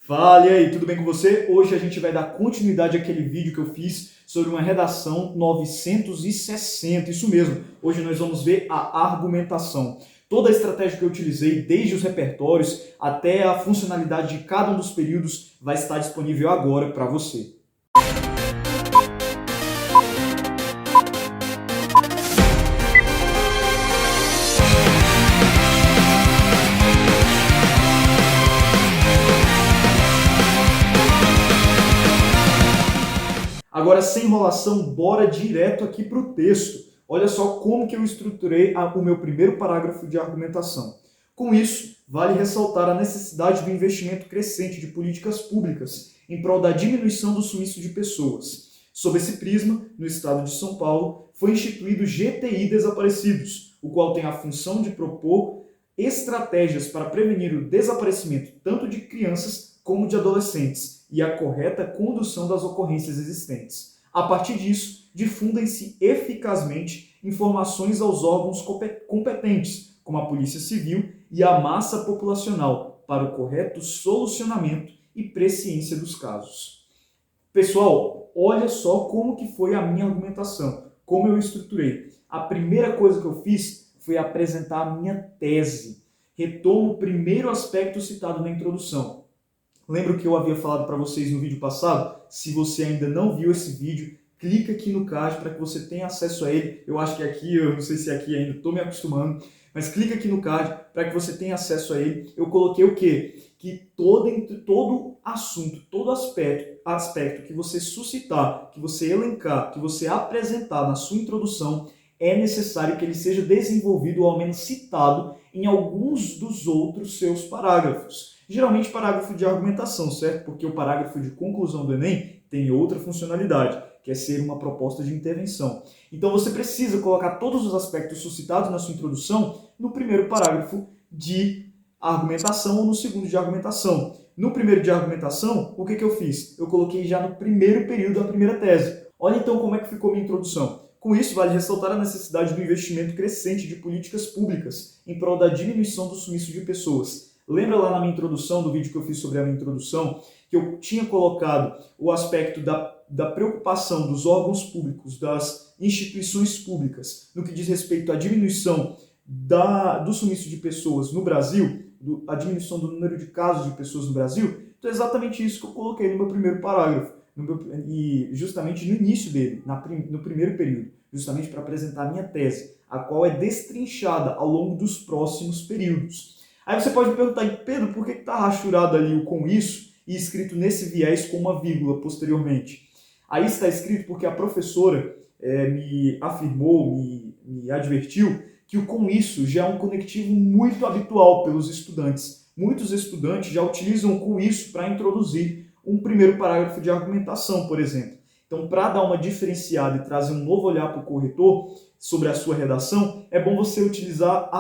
Fala, e aí, tudo bem com você? Hoje a gente vai dar continuidade àquele vídeo que eu fiz sobre uma redação 960, isso mesmo. Hoje nós vamos ver a argumentação. Toda a estratégia que eu utilizei, desde os repertórios até a funcionalidade de cada um dos períodos, vai estar disponível agora para você. Agora, sem enrolação, bora direto aqui para o texto. Olha só como que eu estruturei o meu primeiro parágrafo de argumentação. Com isso, vale ressaltar a necessidade do investimento crescente de políticas públicas em prol da diminuição do sumiço de pessoas. Sob esse prisma, no estado de São Paulo, foi instituído o GTI Desaparecidos, o qual tem a função de propor estratégias para prevenir o desaparecimento tanto de crianças como de adolescentes e a correta condução das ocorrências existentes. A partir disso, difundem-se eficazmente informações aos órgãos competentes, como a Polícia Civil e a massa populacional, para o correto solucionamento e presciência dos casos. Pessoal, olha só como que foi a minha argumentação, como eu estruturei. A primeira coisa que eu fiz foi apresentar a minha tese. Retomo o primeiro aspecto citado na introdução. Lembra que eu havia falado para vocês no vídeo passado? Se você ainda não viu esse vídeo, clica aqui no card para que você tenha acesso a ele. Eu acho que aqui, eu não sei se aqui ainda, estou me acostumando, mas clica aqui no card para que você tenha acesso a ele. Eu coloquei o quê? Que todo assunto, todo aspecto que você suscitar, que você elencar, que você apresentar na sua introdução, é necessário que ele seja desenvolvido ou ao menos citado em alguns dos outros seus parágrafos. Geralmente parágrafo de argumentação, certo? Porque o parágrafo de conclusão do Enem tem outra funcionalidade, que é ser uma proposta de intervenção. Então você precisa colocar todos os aspectos suscitados na sua introdução no primeiro parágrafo de argumentação ou no segundo de argumentação. No primeiro de argumentação, o que eu fiz? Eu coloquei já no primeiro período da primeira tese. Olha então como é que ficou minha introdução. Com isso, vale ressaltar a necessidade do investimento crescente de políticas públicas em prol da diminuição do sumiço de pessoas. Lembra lá na minha introdução, do vídeo que eu fiz sobre a minha introdução, que eu tinha colocado o aspecto da preocupação dos órgãos públicos, das instituições públicas, no que diz respeito à diminuição do sumiço de pessoas no Brasil, a diminuição do número de casos de pessoas no Brasil? Então é exatamente isso que eu coloquei no meu primeiro parágrafo, e justamente no início dele, no primeiro período, justamente para apresentar a minha tese, a qual é destrinchada ao longo dos próximos períodos. Aí você pode me perguntar, Pedro, por que está rachurado ali o com isso e escrito nesse viés com uma vírgula posteriormente? Aí está escrito porque a professora me afirmou, me advertiu, que o com isso já é um conectivo muito habitual pelos estudantes. Muitos estudantes já utilizam o com isso para introduzir um primeiro parágrafo de argumentação, por exemplo. Então, para dar uma diferenciada e trazer um novo olhar para o corretor sobre a sua redação, é bom você utilizar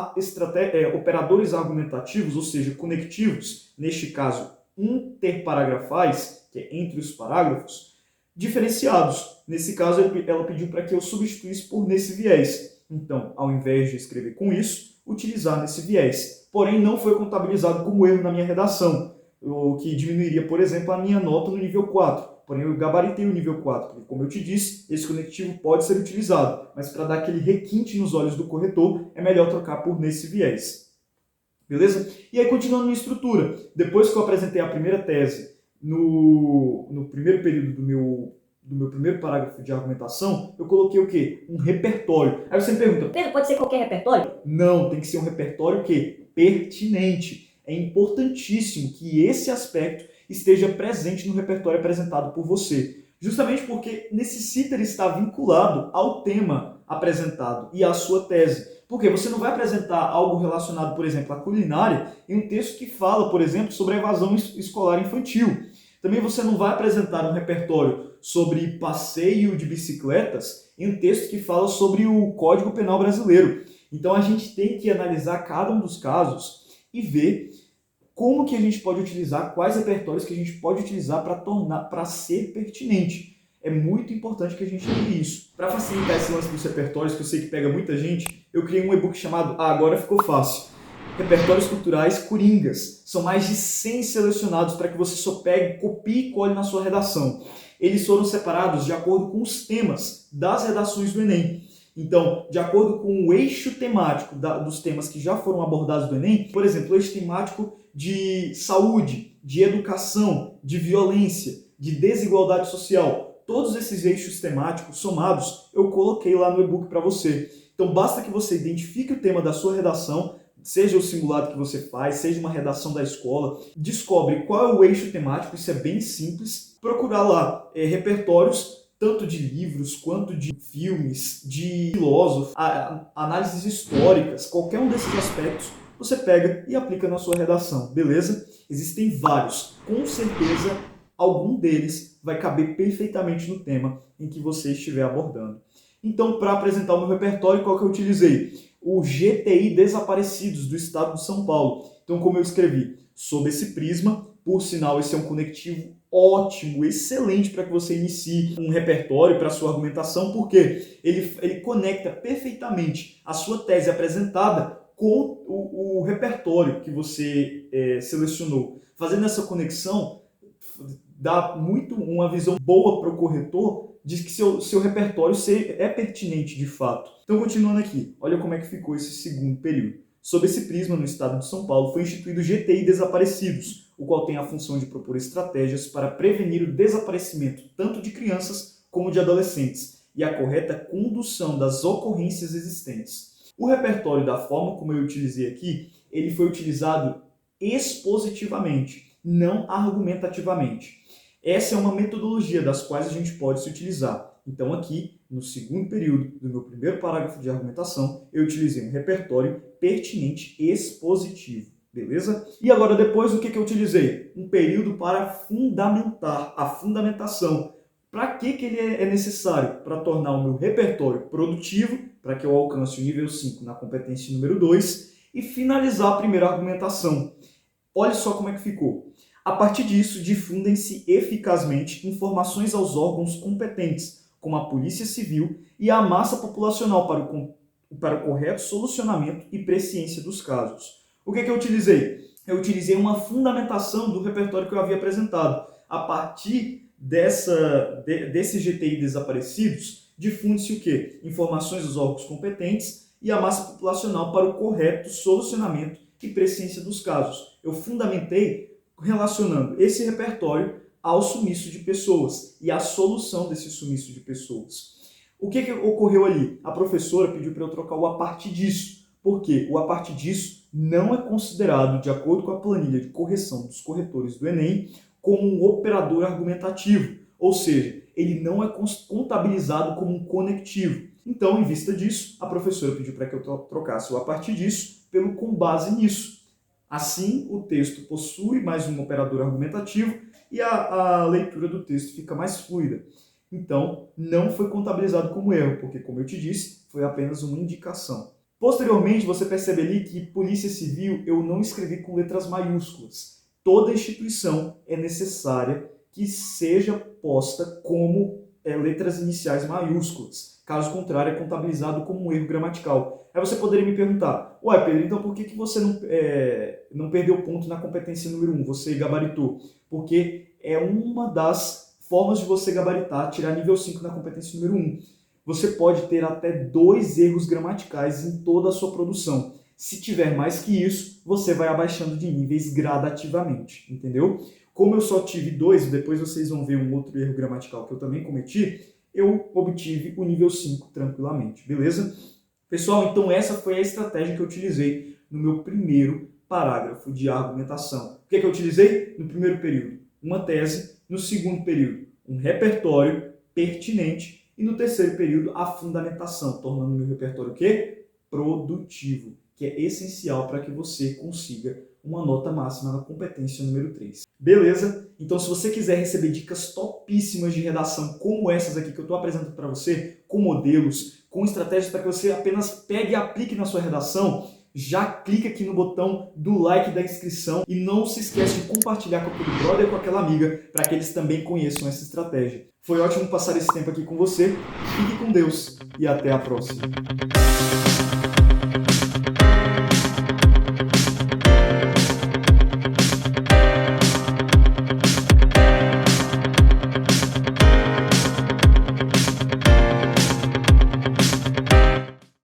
operadores argumentativos, ou seja, conectivos, neste caso interparagrafais, que é entre os parágrafos, diferenciados. Nesse caso, ela pediu para que eu substituísse por nesse viés. Então, ao invés de escrever com isso, utilizar nesse viés. Porém, não foi contabilizado como erro na minha redação, o que diminuiria, por exemplo, a minha nota no nível 4. Porém, eu gabaritei o nível 4, porque, como eu te disse, esse conectivo pode ser utilizado, mas para dar aquele requinte nos olhos do corretor, é melhor trocar por nesse viés. Beleza? E aí, continuando minha estrutura, depois que eu apresentei a primeira tese no primeiro período do meu primeiro parágrafo de argumentação, eu coloquei o quê? Um repertório. Aí você me pergunta, Pedro, pode ser qualquer repertório? Não, tem que ser um repertório o quê? Pertinente. É importantíssimo que esse aspecto esteja presente no repertório apresentado por você. Justamente porque necessita ele estar vinculado ao tema apresentado e à sua tese. Porque você não vai apresentar algo relacionado, por exemplo, à culinária em um texto que fala, por exemplo, sobre a evasão escolar infantil. Também você não vai apresentar um repertório sobre passeio de bicicletas em um texto que fala sobre o Código Penal brasileiro. Então a gente tem que analisar cada um dos casos e ver como que a gente pode utilizar, quais repertórios que a gente pode utilizar para ser pertinente. É muito importante que a gente tenha isso. Para facilitar esse lance dos repertórios, que eu sei que pega muita gente, eu criei um e-book chamado Agora Ficou Fácil. repertórios culturais coringas. São mais de 100 selecionados para que você só pegue, copie e cole na sua redação. Eles foram separados de acordo com os temas das redações do Enem. Então, de acordo com o eixo temático dos temas que já foram abordados do Enem, por exemplo, o eixo temático de saúde, de educação, de violência, de desigualdade social, todos esses eixos temáticos somados, eu coloquei lá no e-book para você. Então, basta que você identifique o tema da sua redação, seja o simulado que você faz, seja uma redação da escola, descobre qual é o eixo temático, isso é bem simples, procurar lá repertórios, tanto de livros, quanto de filmes, de filósofos, análises históricas, qualquer um desses aspectos, você pega e aplica na sua redação, beleza? Existem vários, com certeza algum deles vai caber perfeitamente no tema em que você estiver abordando. Então, para apresentar o meu repertório, qual que eu utilizei? O GTI Desaparecidos, do estado de São Paulo. Então, como eu escrevi? Sob esse prisma, por sinal, esse é um conectivo ótimo, excelente para que você inicie um repertório para a sua argumentação, porque ele conecta perfeitamente a sua tese apresentada com o repertório que você selecionou. Fazendo essa conexão, dá muito uma visão boa para o corretor de que seu repertório é pertinente de fato. Então, continuando aqui, olha como é que ficou esse segundo período. Sob esse prisma, no estado de São Paulo, foi instituído o GTI Desaparecidos, o qual tem a função de propor estratégias para prevenir o desaparecimento tanto de crianças como de adolescentes e a correta condução das ocorrências existentes. O repertório, da forma como eu utilizei aqui, ele foi utilizado expositivamente, não argumentativamente. Essa é uma metodologia das quais a gente pode se utilizar. Então aqui, no segundo período do meu primeiro parágrafo de argumentação, eu utilizei um repertório pertinente expositivo, beleza? E agora depois o que eu utilizei? Um período para fundamentar, a fundamentação. Para que ele é necessário? Para tornar o meu repertório produtivo, para que eu alcance o nível 5 na competência número 2 e finalizar a primeira argumentação. Olha só como é que ficou. A partir disso, difundem-se eficazmente informações aos órgãos competentes, como a Polícia Civil e a massa populacional para o correto solucionamento e presciência dos casos. O que eu utilizei? Eu utilizei uma fundamentação do repertório que eu havia apresentado. A partir desse GTI Desaparecidos, difunde-se o quê? Informações dos órgãos competentes e a massa populacional para o correto solucionamento e presciência dos casos. Eu fundamentei relacionando esse repertório ao sumiço de pessoas e à solução desse sumiço de pessoas. O que ocorreu ali? A professora pediu para eu trocar o a partir disso. Por quê? O a partir disso não é considerado, de acordo com a planilha de correção dos corretores do Enem, como um operador argumentativo, ou seja, ele não é contabilizado como um conectivo. Então, em vista disso, a professora pediu para que eu trocasse o a partir disso pelo com base nisso. Assim, o texto possui mais um operador argumentativo e a leitura do texto fica mais fluida. Então, não foi contabilizado como erro, porque, como eu te disse, foi apenas uma indicação. Posteriormente, você percebe ali que Polícia Civil eu não escrevi com letras maiúsculas. Toda instituição é necessária que seja posta como letras iniciais maiúsculas. Caso contrário, é contabilizado como um erro gramatical. Aí você poderia me perguntar, ué Pedro, então por que você não perdeu ponto na competência número 1? Você gabaritou. Porque é uma das formas de você gabaritar, tirar nível 5 na competência número 1. Você pode ter até 2 erros gramaticais em toda a sua produção. Se tiver mais que isso, você vai abaixando de níveis gradativamente, entendeu? Como eu só tive 2, depois vocês vão ver um outro erro gramatical que eu também cometi, eu obtive o nível 5 tranquilamente, beleza? Pessoal, então essa foi a estratégia que eu utilizei no meu primeiro parágrafo de argumentação. O que eu utilizei? No primeiro período, uma tese. No segundo período, um repertório pertinente. E no terceiro período, a fundamentação, tornando o meu repertório o quê? Produtivo, que é essencial para que você consiga uma nota máxima na competência número 3. Beleza? Então, se você quiser receber dicas topíssimas de redação como essas aqui que eu estou apresentando para você, com modelos, com estratégias para que você apenas pegue e aplique na sua redação, já clica aqui no botão do like da inscrição e não se esquece de compartilhar com aquele brother e com aquela amiga para que eles também conheçam essa estratégia. Foi ótimo passar esse tempo aqui com você. Fique com Deus e até a próxima.